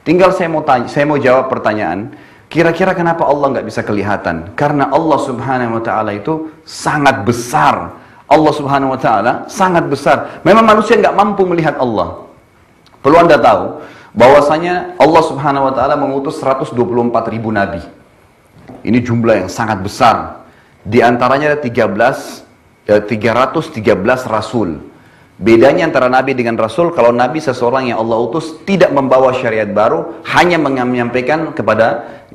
Tinggal saya mau jawab pertanyaan, kira-kira kenapa Allah nggak bisa kelihatan? Karena Allah Subhanahu wa Ta'ala itu sangat besar. Allah Subhanahu wa Ta'ala sangat besar. Memang manusia nggak mampu melihat Allah. Perlu Anda tahu bahwasanya Allah Subhanahu wa Ta'ala mengutus 124.000 nabi. Ini jumlah yang sangat besar. Di antaranya ada 313 rasul. Bedanya antara nabi dengan rasul, kalau nabi seseorang yang Allah utus tidak membawa syariat baru, hanya menyampaikan kepada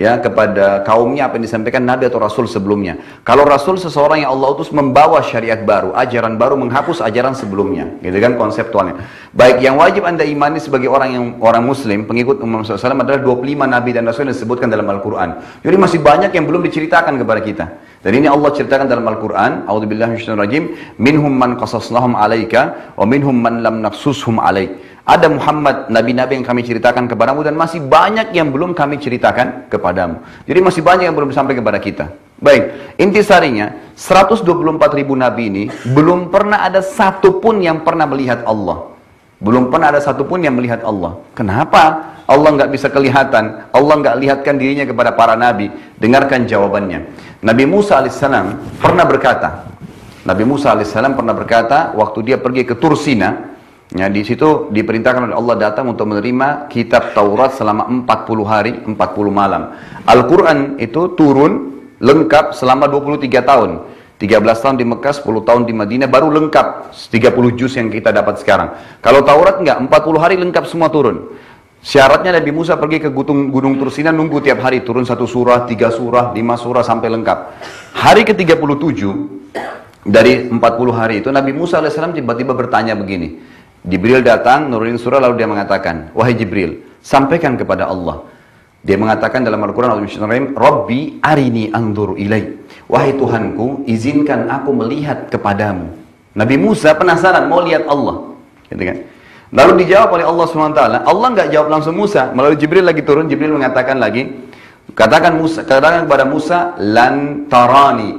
kaumnya apa yang disampaikan nabi atau rasul sebelumnya. Kalau rasul seseorang yang Allah utus membawa syariat baru, ajaran baru, menghapus ajaran sebelumnya. Gitu kan konseptualnya. Baik, yang wajib Anda imani sebagai orang muslim, pengikut Muhammad SAW adalah 25 nabi dan rasul yang disebutkan dalam Al-Quran. Jadi masih banyak yang belum diceritakan kepada kita. Dan ini Allah ceritakan dalam Al-Quran, A'udzubillahi minasyaitonirrajim, minhum man qasasnahum 'alaika wa minhum man lam naqsushum 'alaik. Ada Muhammad, nabi-nabi yang kami ceritakan kepadamu dan masih banyak yang belum kami ceritakan kepadamu. Jadi masih banyak yang belum sampai kepada kita. Baik, intisarinya 124.000 nabi ini belum pernah ada satupun yang pernah melihat Allah. Belum pernah ada satupun yang melihat Allah. Kenapa? Allah nggak bisa kelihatan, Allah nggak lihatkan dirinya kepada para nabi. Dengarkan jawabannya. Nabi Musa alaihissalam pernah berkata, waktu dia pergi ke Tursina, ya, di situ diperintahkan oleh Allah datang untuk menerima kitab Taurat selama 40 hari, 40 malam. Al-Quran itu turun lengkap selama 23 tahun. 13 tahun di Mekah, 10 tahun di Madinah, baru lengkap 30 juz yang kita dapat sekarang. Kalau Taurat enggak, 40 hari lengkap semua turun. Syaratnya Nabi Musa pergi ke gunung Tursina, nunggu tiap hari turun 1 surah, 3 surah, 5 surah sampai lengkap. Hari ke-37 dari 40 hari itu Nabi Musa alaihissalam tiba-tiba bertanya begini. Jibril datang, nurunin surah, lalu dia mengatakan, wahai Jibril, sampaikan kepada Allah. Dia mengatakan dalam Al-Quran, Rabbi arini anzur ilaih. Wahai Tuhanku, izinkan aku melihat kepadamu. Nabi Musa penasaran, mau lihat Allah. Gitu kan? Lalu dijawab oleh Allah SWT. Allah nggak jawab langsung Musa. Melalui Jibril lagi turun, Jibril mengatakan lagi, katakan kepada Musa, lan tarani.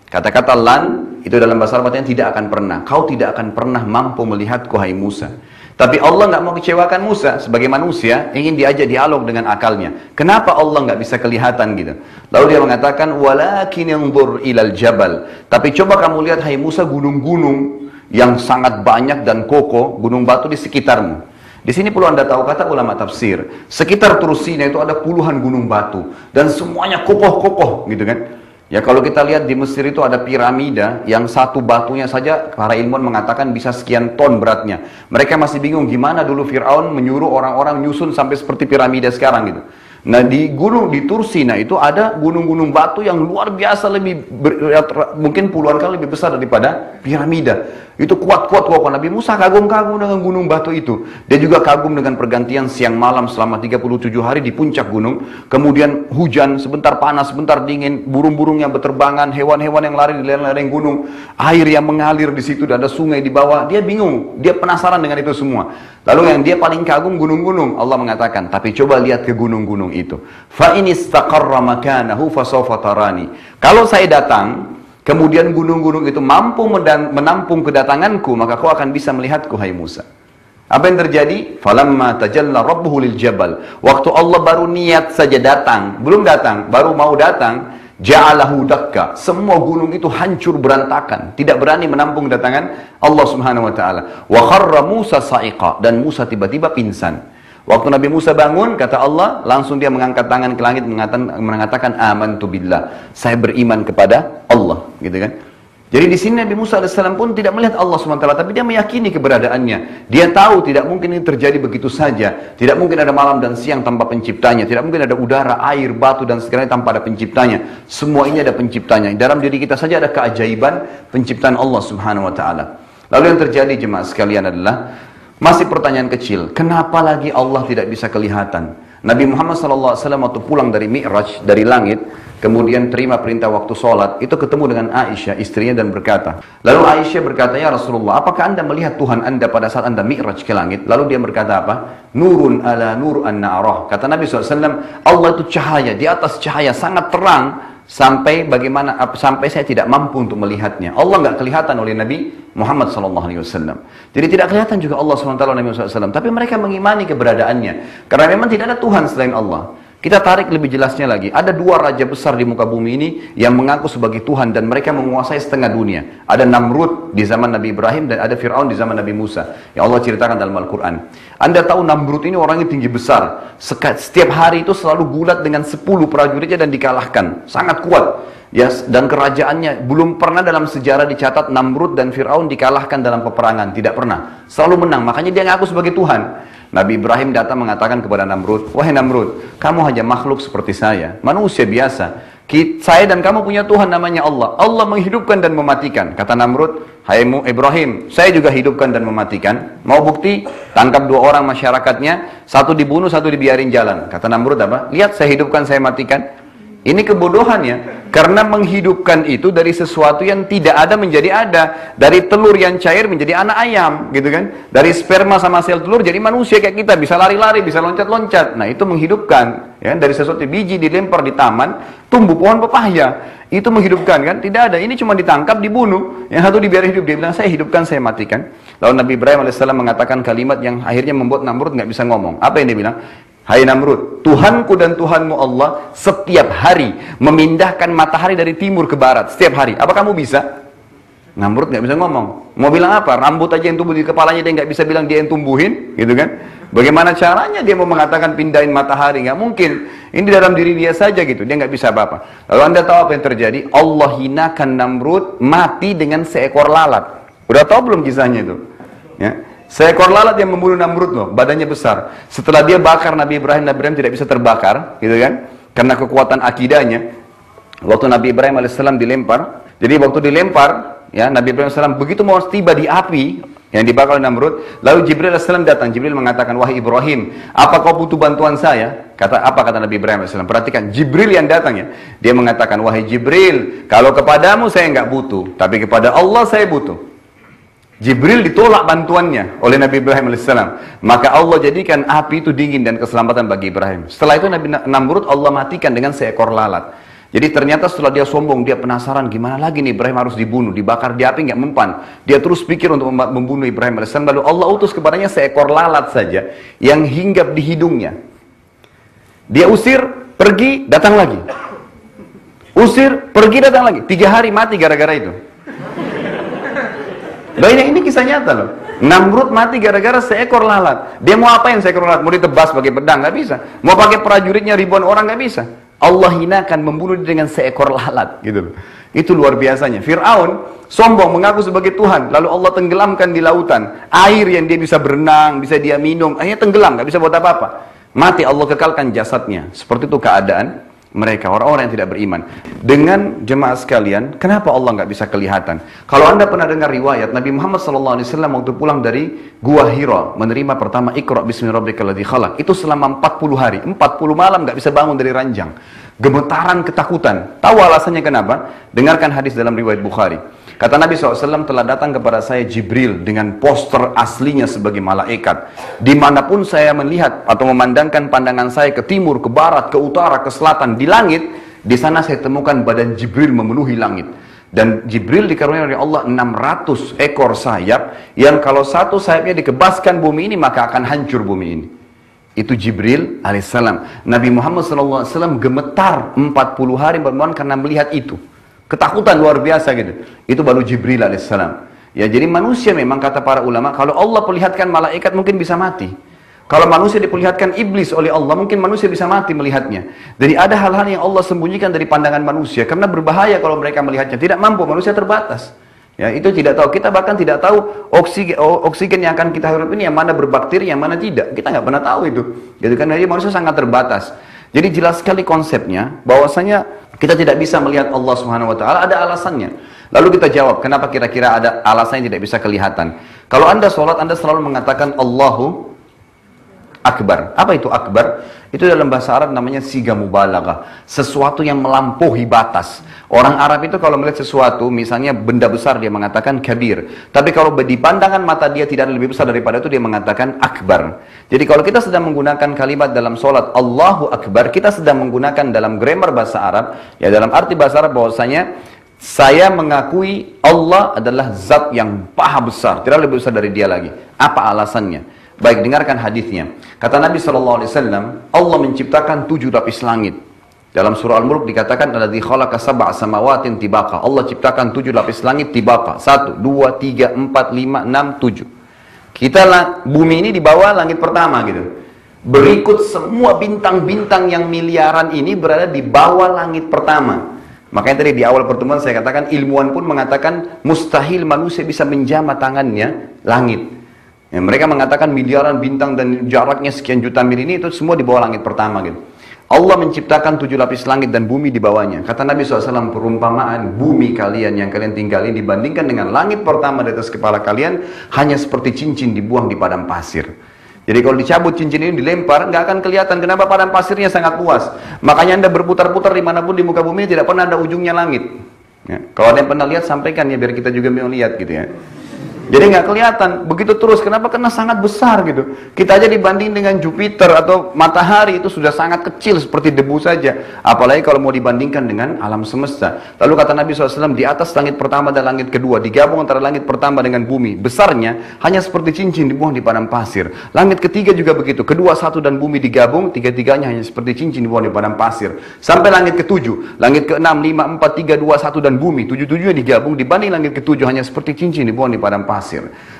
Kata-kata lan, itu dalam bahasa Arab artinya tidak akan pernah. Kau tidak akan pernah mampu melihatku, hai Musa. Tapi Allah nggak mau kecewakan Musa. Sebagai manusia, ingin diajak dialog dengan akalnya. Kenapa Allah nggak bisa kelihatan gitu? Lalu dia mengatakan, walakin yanzur ilal jabal. Tapi coba kamu lihat, hai Musa, gunung-gunung yang sangat banyak dan kokoh, gunung batu di sekitarmu. Di sini perlu Anda tahu, kata ulama tafsir, sekitar Tursina itu ada puluhan gunung batu. Dan semuanya kokoh-kokoh gitu kan. Ya kalau kita lihat di Mesir itu ada piramida yang satu batunya saja para ilmuwan mengatakan bisa sekian ton beratnya. Mereka masih bingung gimana dulu Fir'aun menyuruh orang-orang nyusun sampai seperti piramida sekarang gitu. Nah di Tursina itu ada gunung-gunung batu yang luar biasa mungkin puluhan kali lebih besar daripada piramida. Itu kuat-kuat kokoh. Nabi Musa kagum-kagum dengan gunung batu itu. Dia juga kagum dengan pergantian siang malam selama 37 hari di puncak gunung. Kemudian hujan, sebentar panas, sebentar dingin, burung-burung yang berterbangan, hewan-hewan yang lari di lereng gunung, air yang mengalir di situ, dan ada sungai di bawah. Dia bingung, dia penasaran dengan itu semua. Lalu yang dia paling kagum gunung-gunung. Allah mengatakan, tapi coba lihat ke gunung-gunung itu. Fa in istaqarra makanahu fasawfa tarani. Kalau saya datang, kemudian gunung-gunung itu mampu menampung kedatanganku, maka kau akan bisa melihatku, hai Musa. Apa yang terjadi? Falamma tajalla rabbuhu lil jabal. Waktu Allah baru niat saja datang, belum datang, baru mau datang, ja'alahu dakka. Semua gunung itu hancur berantakan, tidak berani menampung kedatangan Allah Subhanahu wa taala. Wa kharra Musa sa'iqa, dan Musa tiba-tiba pingsan. Waktu Nabi Musa bangun, kata Allah, langsung dia mengangkat tangan ke langit mengatakan amantu billah, saya beriman kepada Allah, gitu kan? Jadi di sini Nabi Musa alaihissalam pun tidak melihat Allah SWT, tapi dia meyakini keberadaannya. Dia tahu tidak mungkin ini terjadi begitu saja. Tidak mungkin ada malam dan siang tanpa penciptanya. Tidak mungkin ada udara, air, batu dan segalanya tanpa ada penciptanya. Semua ini ada penciptanya. Dalam diri kita saja ada keajaiban penciptaan Allah Subhanahu wa taala. Lalu yang terjadi jemaah sekalian adalah masih pertanyaan kecil, kenapa lagi Allah tidak bisa kelihatan? Nabi Muhammad SAW waktu pulang dari Mi'raj, dari langit, kemudian terima perintah waktu sholat, itu ketemu dengan Aisyah, istrinya, dan berkata, lalu Aisyah berkata, ya Rasulullah, apakah anda melihat Tuhan anda pada saat anda Mi'raj ke langit? Lalu dia berkata apa? Nurun ala nur an na'arah. Kata Nabi SAW, Allah itu cahaya, di atas cahaya, sangat terang, sampai bagaimana, sampai saya tidak mampu untuk melihatnya. Allah nggak kelihatan oleh Nabi Muhammad SAW. Jadi tidak kelihatan juga Allah SWT oleh Nabi SAW. Tapi mereka mengimani keberadaannya. Karena memang tidak ada Tuhan selain Allah. Kita tarik lebih jelasnya lagi. Ada dua raja besar di muka bumi ini yang mengaku sebagai Tuhan dan mereka menguasai setengah dunia. Ada Namrud di zaman Nabi Ibrahim dan ada Fir'aun di zaman Nabi Musa. Yang Allah ceritakan dalam Al-Quran. Anda tahu Namrud ini orangnya tinggi besar. Setiap hari itu selalu gulat dengan 10 prajuritnya dan dikalahkan. Sangat kuat. Ya, dan kerajaannya belum pernah dalam sejarah dicatat Namrud dan Fir'aun dikalahkan dalam peperangan. Tidak pernah. Selalu menang. Makanya dia ngaku sebagai Tuhan. Nabi Ibrahim datang mengatakan kepada Namrud, wahai Namrud, kamu hanya makhluk seperti saya, manusia biasa. Saya dan kamu punya Tuhan namanya Allah. Allah menghidupkan dan mematikan. Kata Namrud, hai Ibrahim, saya juga hidupkan dan mematikan. Mau bukti? Tangkap 2 orang masyarakatnya, satu dibunuh, satu dibiarin jalan. Kata Namrud apa? Lihat, saya hidupkan, saya matikan. Ini kebodohannya, karena menghidupkan itu dari sesuatu yang tidak ada menjadi ada, dari telur yang cair menjadi anak ayam, gitu kan? Dari sperma sama sel telur jadi manusia kayak kita, bisa lari-lari, bisa loncat-loncat. Nah itu menghidupkan, ya? Dari sesuatu biji dilempar di taman, tumbuh pohon pepaya, itu menghidupkan kan? Tidak ada, ini cuma ditangkap, dibunuh, yang satu dibiarkan hidup, dia bilang saya hidupkan, saya matikan. Lalu Nabi Ibrahim AS mengatakan kalimat yang akhirnya membuat Namrud nggak bisa ngomong. Apa yang dia bilang? Hai Namrud, Tuhanku dan Tuhanmu Allah setiap hari memindahkan matahari dari timur ke barat. Setiap hari. Apa kamu bisa? Namrud nggak bisa ngomong. Mau bilang apa? Rambut aja yang tumbuh di kepalanya dia nggak bisa bilang dia yang tumbuhin, gitu kan? Bagaimana caranya dia mau mengatakan pindahin matahari? Nggak mungkin. Ini dalam diri dia saja gitu. Dia nggak bisa apa-apa. Lalu Anda tahu apa yang terjadi? Allah hinakan Namrud mati dengan seekor lalat. Udah tahu belum kisahnya itu? Ya. Seekor lalat yang membunuh Namrud loh, badannya besar. Setelah dia bakar Nabi Ibrahim tidak bisa terbakar, gitu kan? Karena kekuatan akidahnya. Waktu Nabi Ibrahim alaihissalam dilempar, jadi waktu dilempar, ya Nabi Ibrahim alaihissalam begitu mau tiba di api yang dibakar oleh Namrud, lalu Jibril alaihissalam datang. Jibril mengatakan, wahai Ibrahim, apa kau butuh bantuan saya? Kata Nabi Ibrahim alaihissalam? Perhatikan, Jibril yang datang ya. Dia mengatakan, wahai Jibril, kalau kepadamu saya nggak butuh, tapi kepada Allah saya butuh. Jibril ditolak bantuannya oleh Nabi Ibrahim AS. Maka Allah jadikan api itu dingin dan keselamatan bagi Ibrahim. Setelah itu Nabi Namrud Allah matikan dengan seekor lalat. Jadi ternyata setelah dia sombong, dia penasaran gimana lagi nih Ibrahim harus dibunuh, dibakar di api nggak mempan. Dia terus pikir untuk membunuh Ibrahim AS. Lalu Allah utus kepadanya seekor lalat saja yang hinggap di hidungnya. Dia usir, pergi, datang lagi. Usir, pergi, datang lagi. 3 hari mati gara-gara itu. Loh ini kisah nyata loh. Namrud mati gara-gara seekor lalat. Dia mau apain seekor lalat? Mau ditebas pakai pedang? Nggak bisa. Mau pakai prajuritnya ribuan orang? Nggak bisa. Allah hinakan, membunuh dia dengan seekor lalat, gitu loh. Itu luar biasanya. Fir'aun sombong mengaku sebagai Tuhan, lalu Allah tenggelamkan di lautan. Air yang dia bisa berenang, bisa dia minum, akhirnya tenggelam, nggak bisa buat apa-apa. Mati, Allah kekalkan jasadnya. Seperti itu keadaan mereka, orang-orang yang tidak beriman. Dengan jemaah sekalian, kenapa Allah nggak bisa kelihatan? Kalau Anda pernah dengar riwayat, Nabi Muhammad SAW waktu pulang dari Gua Hira, menerima pertama Iqra bismi rabbikal ladzi khalaq, itu selama 40 hari, 40 malam nggak bisa bangun dari ranjang. Gemetaran, ketakutan. Tahu alasannya kenapa? Dengarkan hadis dalam riwayat Bukhari. Kata Nabi SAW, telah datang kepada saya Jibril dengan poster aslinya sebagai malaikat. Dimanapun saya melihat atau memandangkan pandangan saya ke timur, ke barat, ke utara, ke selatan, di langit, di sana saya temukan badan Jibril memenuhi langit. Dan Jibril dikaruniai oleh Allah 600 ekor sayap, yang kalau satu sayapnya dikebaskan bumi ini, maka akan hancur bumi ini. Itu Jibril alaihissalam. Nabi Muhammad SAW gemetar 40 hari berbulan karena melihat itu. Ketakutan luar biasa gitu. Itu baru Jibril alaihissalam. Ya, jadi manusia memang kata para ulama, kalau Allah perlihatkan malaikat mungkin bisa mati. Kalau manusia diperlihatkan iblis oleh Allah, mungkin manusia bisa mati melihatnya. Jadi ada hal-hal yang Allah sembunyikan dari pandangan manusia, karena berbahaya kalau mereka melihatnya. Tidak mampu, manusia terbatas. Ya, itu tidak tahu. Kita bahkan tidak tahu oksigen yang akan kita hirup ini yang mana berbakteri, yang mana tidak. Kita nggak pernah tahu itu. Jadi kan jadi manusia sangat terbatas. Jadi jelas sekali konsepnya, bahwasanya kita tidak bisa melihat Allah Subhanahu wa taala, ada alasannya. Lalu kita jawab, kenapa kira-kira ada alasan yang tidak bisa kelihatan? Kalau Anda sholat, Anda selalu mengatakan Allahu Akbar. Apa itu akbar? Itu dalam bahasa Arab namanya siga mubalaghah. Sesuatu yang melampaui batas. Orang Arab itu kalau melihat sesuatu, misalnya benda besar dia mengatakan kabir. Tapi kalau di pandangan mata dia tidak ada lebih besar daripada itu, dia mengatakan akbar. Jadi kalau kita sedang menggunakan kalimat dalam sholat Allahu Akbar, kita sedang menggunakan dalam grammar bahasa Arab, ya dalam arti bahasa Arab bahwasanya saya mengakui Allah adalah zat yang maha besar, tidak lebih besar dari dia lagi. Apa alasannya? Baik, dengarkan hadisnya. Kata Nabi SAW, Allah menciptakan 7 lapis langit. Dalam surah Al-Mulk dikatakan, alladzi khalaqa sab'a samawatin tibaqa. Allah ciptakan 7 lapis langit tibaqa. 1, 2, 3, 4, 5, 6, 7. Bumi ini di bawah langit pertama gitu. Berikut semua bintang-bintang yang miliaran ini berada di bawah langit pertama. Makanya tadi di awal pertemuan saya katakan, ilmuwan pun mengatakan mustahil manusia bisa menjamah tangannya langit. Ya, mereka mengatakan miliaran bintang dan jaraknya sekian juta mil ini itu semua di bawah langit pertama gitu. Allah menciptakan 7 lapis langit dan bumi di bawahnya. Kata Nabi SAW, perumpamaan bumi kalian yang kalian tinggali dibandingkan dengan langit pertama di atas kepala kalian hanya seperti cincin dibuang di padang pasir. Jadi kalau dicabut cincin ini dilempar, nggak akan kelihatan. Kenapa? Padang pasirnya sangat luas. Makanya Anda berputar-putar dimanapun di muka bumi tidak pernah ada ujungnya langit. Ya, kalau ada yang pernah lihat sampaikan ya biar kita juga mau lihat gitu ya. Jadi nggak kelihatan, begitu terus. Kenapa? Karena sangat besar gitu. Kita aja dibanding dengan Jupiter atau matahari itu sudah sangat kecil seperti debu saja. Apalagi kalau mau dibandingkan dengan alam semesta. Lalu kata Nabi SAW, di atas langit pertama dan langit kedua, digabung antara langit pertama dengan bumi. Besarnya hanya seperti cincin dibuang di padang pasir. Langit ketiga juga begitu. Kedua, satu dan bumi digabung, tiga-tiganya hanya seperti cincin dibuang di padang pasir. Sampai langit ketujuh, langit keenam, 5, 4, 3, 2, 1 dan bumi. 7-7 digabung, dibanding langit ketujuh hanya seperti cincin dibuang di padang pasir.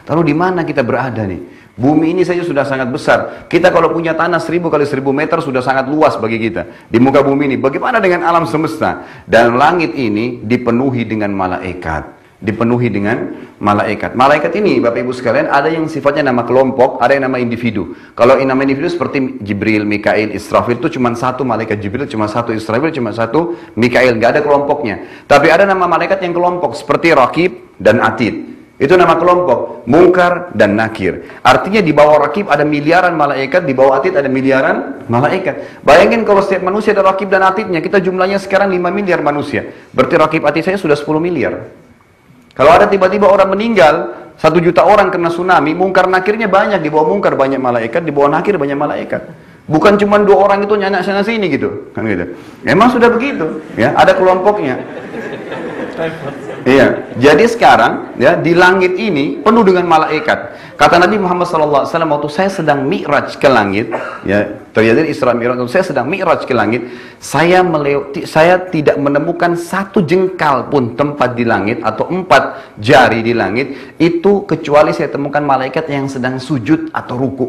Lalu di mana kita berada nih? Bumi ini saja sudah sangat besar. Kita kalau punya tanah 1000 kali 1000 meter sudah sangat luas bagi kita. Di muka bumi ini, bagaimana dengan alam semesta? Dan langit ini dipenuhi dengan malaikat. Dipenuhi dengan malaikat. Malaikat ini, Bapak Ibu sekalian, ada yang sifatnya nama kelompok, ada yang nama individu. Kalau yang nama individu seperti Jibril, Mikail, Israfil itu cuma satu malaikat. Jibril cuma satu, Israfil cuma satu, Mikail, nggak ada kelompoknya. Tapi ada nama malaikat yang kelompok seperti Raqib dan Atid. Itu nama kelompok, Munkar dan Nakir. Artinya di bawah Raqib ada miliaran malaikat, di bawah Atid ada miliaran malaikat. Bayangin kalau setiap manusia ada Raqib dan Atidnya, kita jumlahnya sekarang 5 miliar manusia. Berarti Raqib Atid saya sudah 10 miliar. Kalau ada tiba-tiba orang meninggal, 1 juta orang kena tsunami, Munkar Nakirnya banyak, di bawah Munkar banyak malaikat, di bawah Nakir banyak malaikat. Bukan cuma 2 orang itu nyanyi sana sini gitu, kan gitu. Memang sudah begitu, ya, ada kelompoknya. Iya, jadi sekarang ya di langit ini penuh dengan malaikat. Kata Nabi Muhammad SAW, waktu saya sedang mi'raj ke langit, ya terjadi Isra Mi'raj, waktu saya sedang mi'raj ke langit, saya tidak menemukan 1 jengkal pun tempat di langit atau 4 jari di langit itu kecuali saya temukan malaikat yang sedang sujud atau ruku.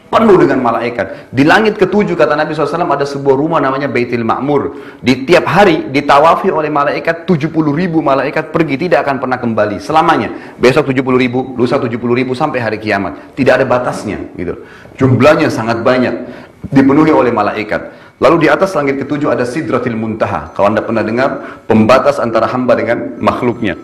Penuh dengan malaikat. Di langit ketujuh kata Nabi SAW ada sebuah rumah namanya Baitul Ma'mur. Di tiap hari ditawafi oleh malaikat 70.000 malaikat pergi tidak akan pernah kembali selamanya. Besok 70.000, lusa 70.000 sampai hari kiamat. Tidak ada batasnya gitu. Jumlahnya sangat banyak. Dipenuhi oleh malaikat. Lalu di atas langit ketujuh ada Sidratil Muntaha. Kalau Anda pernah dengar pembatas antara hamba dengan makhluknya.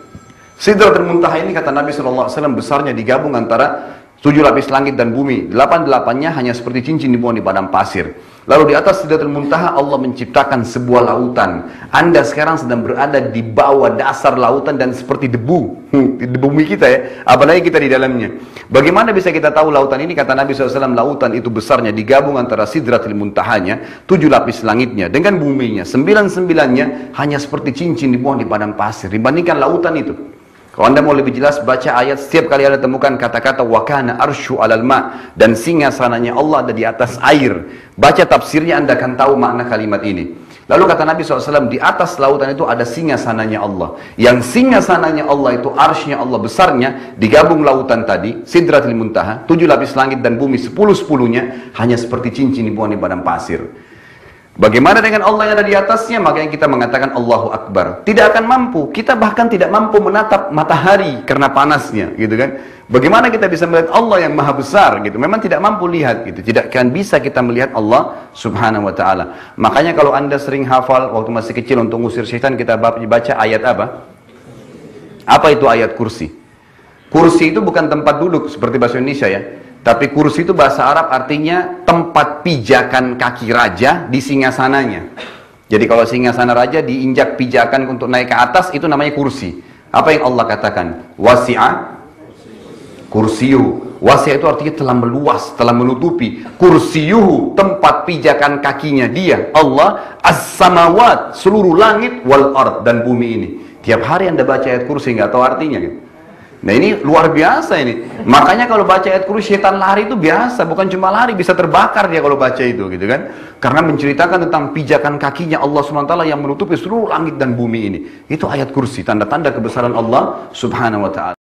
Sidratil Muntaha ini kata Nabi SAW besarnya digabung antara 7 lapis langit dan bumi, 8-8-nya hanya seperti cincin dibuang di padang pasir. Lalu di atas Sidratul Muntaha Allah menciptakan sebuah lautan. Anda sekarang sedang berada di bawah dasar lautan dan seperti debu di bumi kita ya, apalagi kita di dalamnya. Bagaimana bisa kita tahu lautan ini? Kata Nabi SAW, lautan itu besarnya digabung antara Sidratul Muntahanya, 7 lapis langitnya dengan buminya, 9-9-nya hanya seperti cincin dibuang di padang pasir. Dibandingkan lautan itu. Kalau Anda mau lebih jelas, baca ayat, setiap kali Anda temukan kata-kata wakana arsyu alal ma, dan singgasananya Allah ada di atas air. Baca tafsirnya Anda akan tahu makna kalimat ini. Lalu kata Nabi SAW, di atas lautan itu ada singgasananya Allah. Yang singgasananya Allah itu arsy-nya Allah besarnya, digabung lautan tadi, Sidratil Muntaha, 7 lapis langit dan bumi 10-10-nya, hanya seperti cincin dibuang di padang pasir. Bagaimana dengan Allah yang ada di atasnya? Makanya kita mengatakan Allahu Akbar. Tidak akan mampu. Kita bahkan tidak mampu menatap matahari karena panasnya, gitu kan? Bagaimana kita bisa melihat Allah yang maha besar, gitu? Memang tidak mampu lihat, gitu. Tidak akan bisa kita melihat Allah Subhanahu Wa Taala. Makanya kalau Anda sering hafal waktu masih kecil untuk ngusir syaitan, kita baca ayat apa? Apa itu ayat kursi? Kursi itu bukan tempat duduk seperti bahasa Indonesia ya. Tapi kursi itu bahasa Arab artinya tempat pijakan kaki raja di singgasananya. Jadi kalau singgasana raja diinjak pijakan untuk naik ke atas, itu namanya kursi. Apa yang Allah katakan? Wasi'a kursiyuhu. Wasi'a itu artinya telah meluas, telah menutupi. Kursiyuhu, tempat pijakan kakinya dia, Allah, as-samawat, seluruh langit, wal ard, dan bumi ini. Tiap hari Anda baca ayat kursi, nggak tahu artinya gitu. Nah ini luar biasa ini. Makanya kalau baca ayat kursi, setan lari itu biasa, bukan cuma lari, bisa terbakar dia kalau baca itu gitu kan. Karena menceritakan tentang pijakan kakinya Allah SWT yang menutupi seluruh langit dan bumi ini. Itu ayat kursi, tanda-tanda kebesaran Allah Subhanahu wa ta'ala.